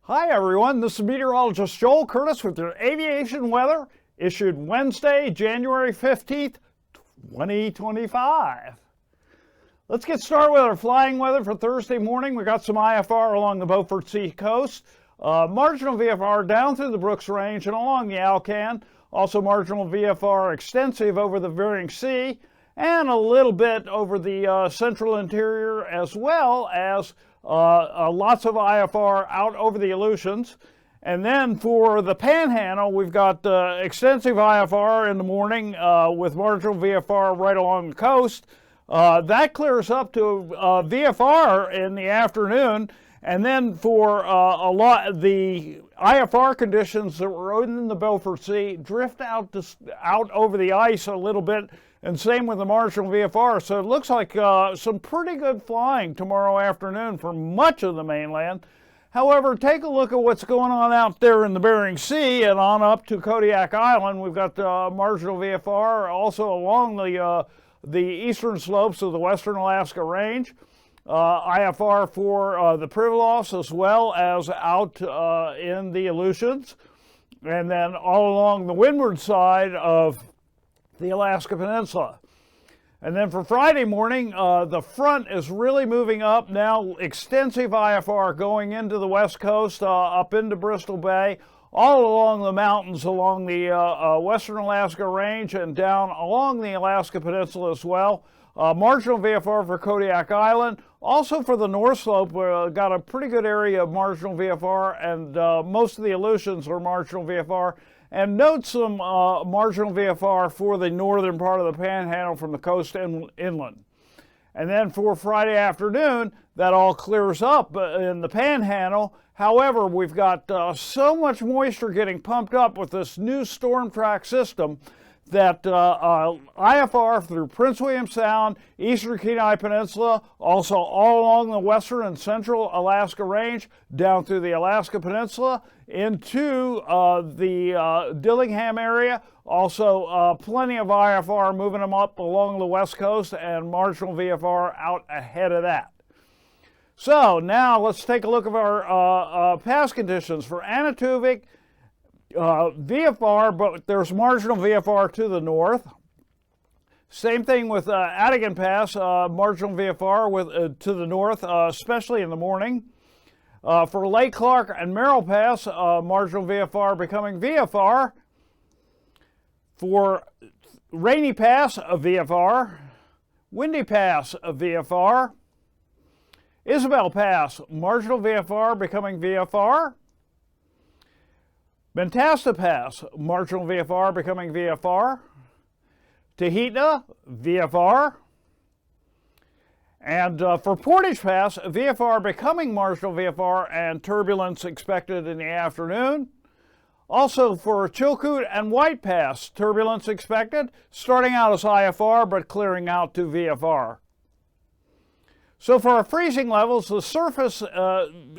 Hi everyone, this is Meteorologist Joel Curtis with your aviation weather issued Wednesday, January 15th, 2025. Let's get started with our flying weather for Thursday morning. We got some IFR along the Beaufort Sea coast, marginal VFR down through the Brooks Range and along the Alcan, also marginal VFR extensive over the Bering Sea, and a little bit over the central interior, as well as lots of IFR out over the Aleutians. And then for the Panhandle, we've got extensive IFR in the morning with marginal VFR right along the coast. That clears up to VFR in the afternoon. And then for the IFR conditions that were in the Beaufort Sea drift out over the ice a little bit, and same with the marginal VFR. So it looks like some pretty good flying tomorrow afternoon for much of the mainland. However, take a look at what's going on out there in the Bering Sea and on up to Kodiak Island. We've got marginal VFR also along the eastern slopes of the western Alaska Range. IFR for the Pribilofs as well as out in the Aleutians. And then all along the windward side of the Alaska Peninsula. And then for Friday morning, the front is really moving up now. Extensive IFR going into the west coast, up into Bristol Bay, all along the mountains along the western Alaska Range and down along the Alaska Peninsula as well. Marginal VFR for Kodiak Island. Also for the North Slope, we've got a pretty good area of marginal VFR, and most of the Aleutians are marginal VFR. And note some marginal VFR for the northern part of the Panhandle from the coast and inland. And then for Friday afternoon, that all clears up in the Panhandle. However, we've got so much moisture getting pumped up with this new storm track system that IFR through Prince William Sound, eastern Kenai Peninsula, also all along the western and central Alaska Range, down through the Alaska Peninsula, into the Dillingham area. Also plenty of IFR moving them up along the west coast and marginal VFR out ahead of that. So now let's take a look at our past conditions. For Anaktuvuk, VFR, but there's marginal VFR to the north. Same thing with Adigan Pass, marginal VFR to the north, especially in the morning. For Lake Clark and Merrill Pass, marginal VFR becoming VFR. For Rainy Pass, a VFR. Windy Pass, a VFR. Isabel Pass, marginal VFR becoming VFR. Mentasta Pass, marginal VFR becoming VFR. Tahita, VFR. And for Portage Pass, VFR becoming marginal VFR and turbulence expected in the afternoon. Also for Chilkoot and White Pass, turbulence expected, starting out as IFR but clearing out to VFR. So for our freezing levels, the surface,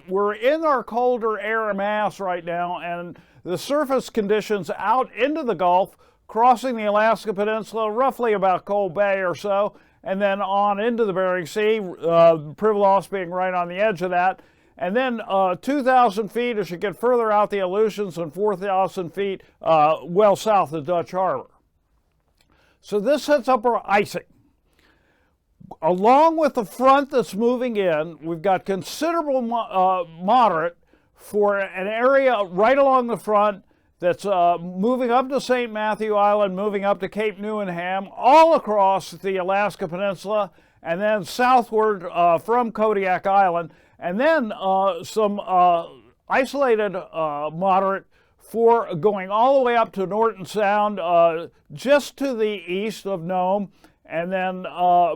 we're in our colder air mass right now, and the surface conditions out into the Gulf, crossing the Alaska Peninsula, roughly about Cold Bay or so, and then on into the Bering Sea, Pribilofs being right on the edge of that. And then 2,000 feet as you get further out the Aleutians, and 4,000 feet well south of Dutch Harbor. So this sets up our icing. Along with the front that's moving in, we've got considerable moderate for an area right along the front that's moving up to St. Matthew Island, moving up to Cape Newenham, all across the Alaska Peninsula, and then southward from Kodiak Island, and then some isolated moderate for going all the way up to Norton Sound, just to the east of Nome, and then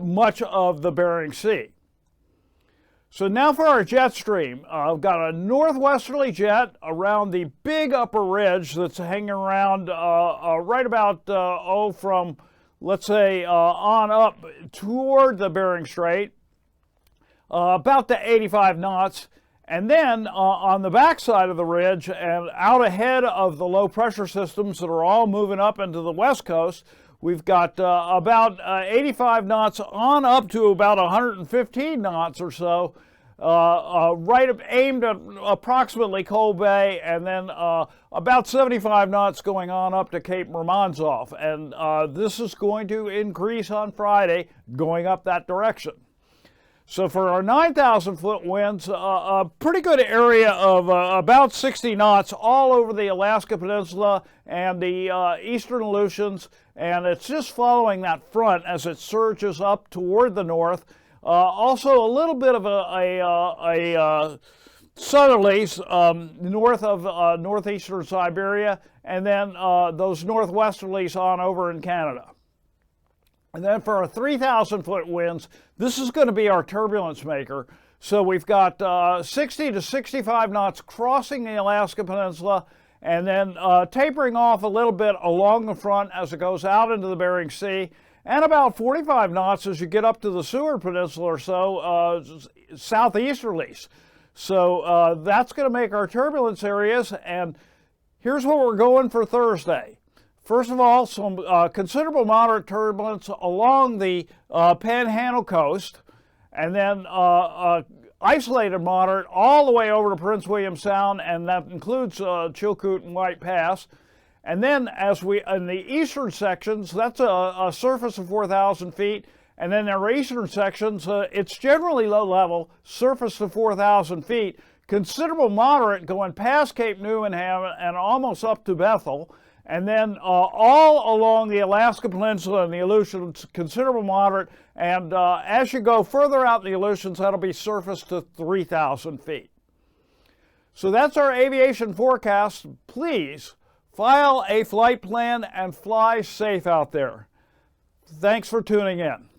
much of the Bering Sea. So now for our jet stream. I've got a northwesterly jet around the big upper ridge that's hanging around right about, from, let's say, on up toward the Bering Strait, about to 85 knots. And then on the backside of the ridge and out ahead of the low pressure systems that are all moving up into the west coast, we've got about 85 knots on up to about 115 knots or so aimed at approximately Cold Bay, and then about 75 knots going on up to Cape Romanzoff. And this is going to increase on Friday, going up that direction. So for our 9,000-foot winds, a pretty good area of about 60 knots all over the Alaska Peninsula and the eastern Aleutians, and it's just following that front as it surges up toward the north. Also a little bit of a southerlies north of northeastern Siberia, and then those northwesterlies on over in Canada. And then for our 3,000-foot winds, this is going to be our turbulence maker. So we've got 60 to 65 knots crossing the Alaska Peninsula, and then tapering off a little bit along the front as it goes out into the Bering Sea, and about 45 knots as you get up to the Seward Peninsula or so, southeasterlies. So that's going to make our turbulence areas, and here's what we're going for Thursday. First of all, some considerable moderate turbulence along the Panhandle coast, and then isolated moderate all the way over to Prince William Sound, and that includes Chilkoot and White Pass. And then as we, in the eastern sections, that's a surface of 4,000 feet, and then our eastern sections, it's generally low level, surface to 4,000 feet, considerable moderate going past Cape Newfoundland and almost up to Bethel. And then all along the Alaska Peninsula and the Aleutians, considerable moderate. And as you go further out in the Aleutians, that'll be surface to 3,000 feet. So that's our aviation forecast. Please file a flight plan and fly safe out there. Thanks for tuning in.